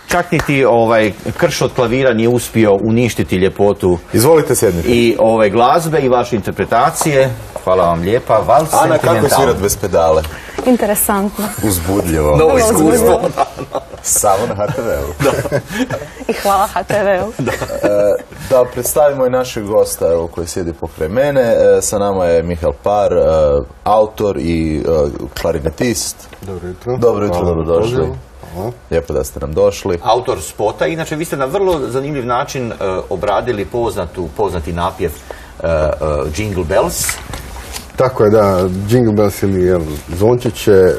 Čak niti krš od klavira nije uspio uništiti ljepotu. Izvolite sjedniti. I glazbe i vaše interpretacije. Hvala vam lijepa. Vals Ana, kako je svirat bez pedale? Interesantno. Uzbudljivo. Novo iskustvo. Samo na HTV-u. I hvala HTV-u. Da predstavimo i našeg gosta koji sjedi pokraj mene. Sa nama je Mihael Par, autor i klarinetist. Dobro jutro. Dobro jutro, dobrodošli. Lijepo da ste nam došli. Autor spota. Inače, vi ste na vrlo zanimljiv način obradili poznati napjev Jingle Bells. Tako je, da, Jingle Bells ili zvončiće,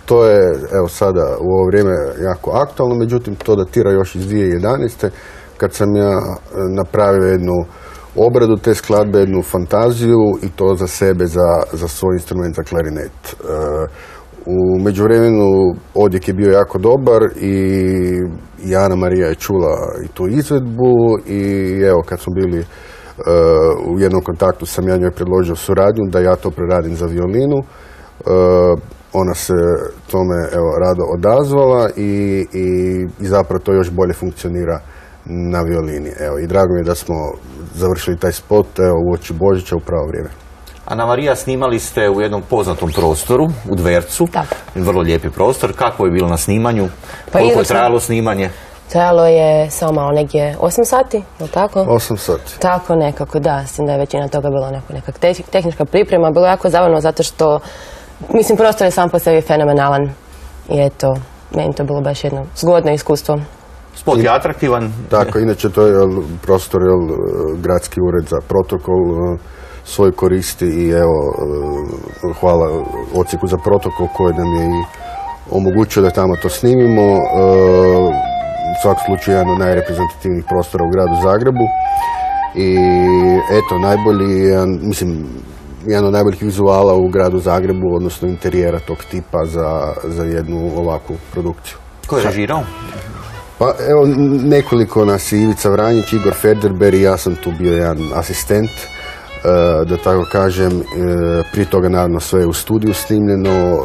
to je evo sada u ovo vrijeme jako aktualno, međutim to datira još iz 2011. kad sam ja napravio jednu obradu te skladbe, jednu fantaziju i to za sebe, za svoj instrument, za klarinet. U međuvremenu odjek je bio jako dobar i Ana Marija je čula i tu izvedbu i evo kad smo bili u jednom kontaktu sam ja njoj predložio suradnju da ja to preradim za violinu. Ona se tome rado odazvala i zapravo to još bolje funkcionira na violini. I drago mi je da smo završili taj spot uoči Božića u pravo vrijeme. Ana Marija, snimali ste u jednom poznatom prostoru, u Dvercu. Tako. Vrlo lijepi prostor. Kako je bilo na snimanju? Koliko je trajalo snimanje? Trajalo je samo malo negdje 8 sati, je li tako? 8 sati. Tako nekako, da. S tim da je većina toga bila neka tehnička priprema. Bilo je jako zabavno zato što, mislim, prostor je sam po sebi fenomenalan. I eto, meni to bilo baš jedno zgodno iskustvo. Spot je atraktivan. Tako, inače to je prostor, gradski ured za protokol svoj koristi i evo, hvala odsjeku za protokol koji nam je i omogućio da tamo to snimimo. U svakom slučaju jedan od najreprezentativnijih prostora u gradu Zagrebu i eto, jedan od najboljih vizuala u gradu Zagrebu, odnosno interijera tog tipa za jednu ovakvu produkciju. Ko je režirao? Pa evo, nekoliko nas je Ivica Vranjić, Igor Federber i ja sam tu bio jedan asistent, da tako kažem. Prije toga naravno sve je u studiju snimljeno,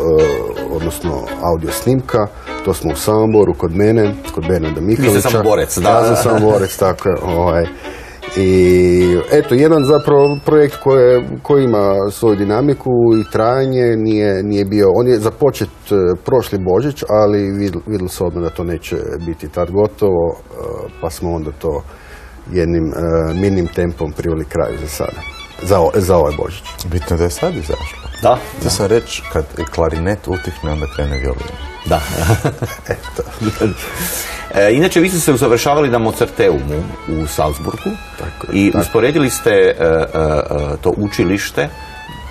odnosno audio snimka. To smo u Samoboru, kod mene, kod Bernarda Mihalića. Vi ste Samoborec, da. Ja sam Samoborec, tako je. I eto, jedan zapravo projekt koji ima svoju dinamiku i trajanje, nije bio, on je započet prošli Božić, ali vidjelo se odmah da to neće biti tad gotovo, pa smo onda to jednim mirnim tempom priveli kraju za sada, za ovaj Božić. Bitno da je sad izašlo. Da. Htio sam reći, kad klarinet utihne, onda krene violin. Da. Inače, vi ste se usavršavali na Mozarteumu u Salzburgu i usporedili ste to učilište,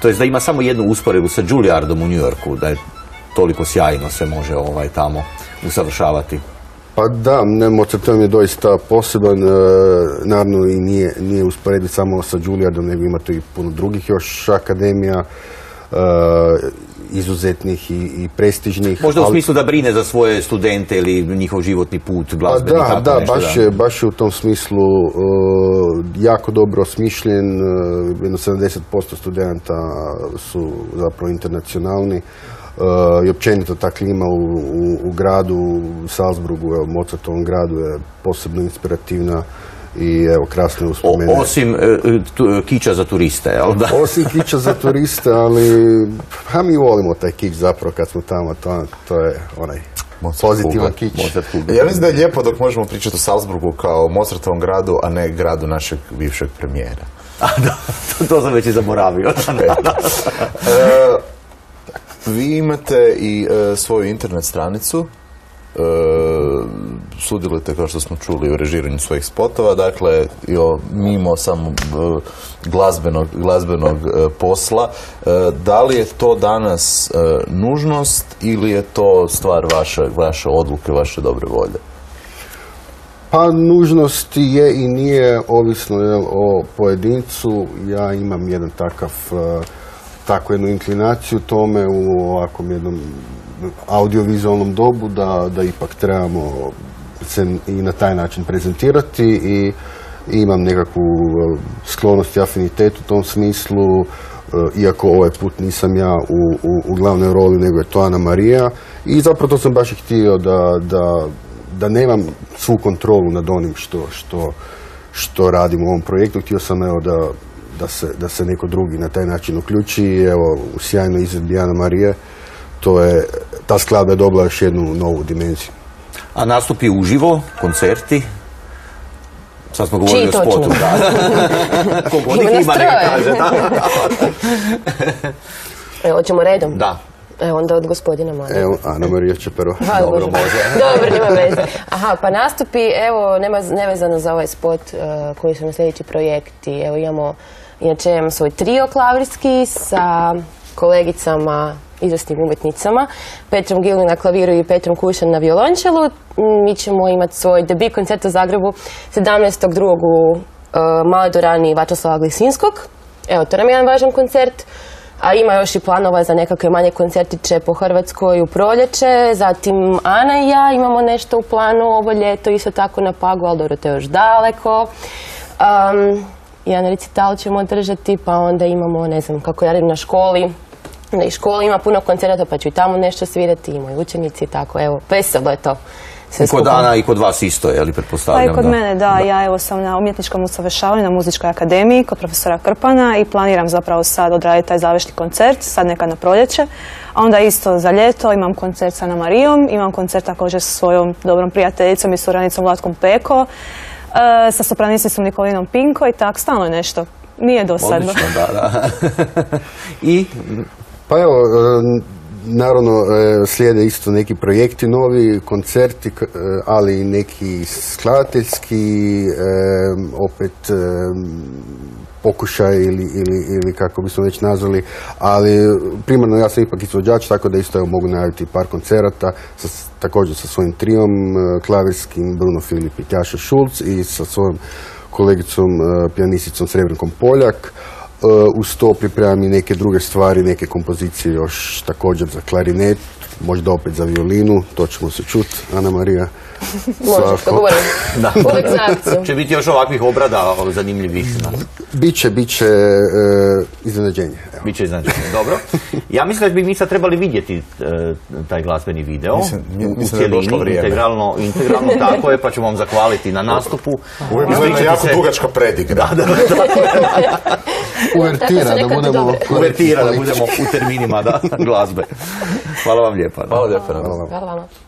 to je da ima samo jednu usporedbu sa Juilliardom u New Yorku, da je toliko sjajno se može tamo usavršavati. Pa da, Mozarteum je doista poseban, naravno i nije usporediti samo sa Juilliardom, nego ima tu i puno drugih još akademija, izuzetnih i prestižnih. Možda u smislu da brine za svoje studente ili njihov životni put, glazbeni, tako da, nešto. baš je u tom smislu jako dobro osmišljen, jedno 70% studenta su zapravo internacionalni. I općenito ta klima u gradu, u Salzburgu, Mozartovom gradu je posebno inspirativna i evo, krasne uspomene. Osim kiča za turiste, jel da? Osim kiča za turiste, ali mi volimo taj kič zapravo kad smo tamo, to je onaj pozitivan kič. Ja mislim da je lijepo dok možemo pričati o Salzburgu kao Mozartovom gradu, a ne gradu našeg bivšeg premijera. To sam već i zaboravio. Vi imate i svoju internet stranicu, sudjelujete, kao što smo čuli, u režiranju svojih spotova, dakle, mimo samo glazbenog posla. Da li je to danas nužnost ili je to stvar vaše odluke, vaše dobre volje? Pa nužnost je i nije, ovisno o pojedincu. Ja imam jedan takvu jednu inklinaciju tome u ovakvom jednom audiovizualnom dobu da ipak trebamo se i na taj način prezentirati i imam nekakvu sklonost i afinitet u tom smislu. iako ovaj put nisam ja u glavnoj roli, nego je to Ana Marija. I zapravo to sam baš i htio da nemam svu kontrolu nad onim što radim u ovom projektu. Htio sam da se neko drugi na taj način uključi. Evo, u sjajnoj izvedbi Ana Marije, ta skladba je dobila još jednu novu dimenziju. A nastupi uživo, koncerti? Sad smo govorili o spotu. Kogod ih ima, neka kaže. Evo, hoćemo redom? Da. Evo, onda od gospodina Mladena. Evo, Ana Marija će prvo. Dobro, može. Dobro, nema veze. Aha, pa nastupi, evo, nevezano za ovaj spot koji su na sljedeći projekti. Evo, inače imam svoj trio klavirski sa kolegicama, izvrsnim umjetnicama, Petrom Gilni na klaviru i Petrom Kušan na violončelu. Mi ćemo imati svoj debut koncert u Zagrebu 17.2. u Maloj dvorani Vatroslava Glisinskog. Evo, to nam je jedan važan koncert. A ima još i planova za nekakve manje koncertiće po Hrvatskoj u proljeće. Zatim Ana i ja imamo nešto u planu ovo ljeto, isto tako na Pagu, ali dobro, to je još daleko. Jedan recital ćemo održati, pa onda imamo, ne znam, kako ja radim na školi. Da i škola ima puno koncerata, pa ću i tamo nešto svirati, i moji učenici, tako, evo, veselo je to. I kod Ana i kod vas isto, je li, pretpostavljam? Pa i kod mene, da. Ja evo sam na umjetničkom usavršavanju na Muzičkoj akademiji kod profesora Krpana i planiram zapravo sad odraditi taj završni koncert, sad nekad na proljeće. A onda isto za ljeto imam koncert sa Ana Marijom, imam koncert također sa svojom dobrom prijateljicom i suradnicom Vlatkom Peko, sa sopranisticom Nikolinom Pinko i tak, stalno je nešto. Nije dosadno. Odlično, da. I? Pa evo, naravno slijede isto neki projekti novi, koncerti, ali i neki skladateljski, opet pokušaj ili kako bismo već nazvali, ali primarno ja sam ipak izvođač, tako da isto mogu najaviti par koncerata, također sa svojim triom klavirskim Bruno Filip i Tjaša Šulc i sa svojom kolegicom pijanisticom Srebrnkom Poljak. Uz to pripremam i neke druge stvari, neke kompozicije još također za klarinet, možda opet za violinu, to ćemo se čuti, Ana Marija. Možeš, to govorim. Uvijek za akciju. Će biti još ovakvih obrada zanimljivih? Biće iznenađenje. Biće iznenađenje, dobro. Ja mislim da bi mi sad trebali vidjeti taj glazbeni video u cijelini, integralno tako je, pa ćemo vam zahvaliti na nastupu. Uvijek je jako dugačka predigra. Uvertira da budemo u terminima glazbe. Hvala vam lijepa. Hvala lijepa. Hvala vama.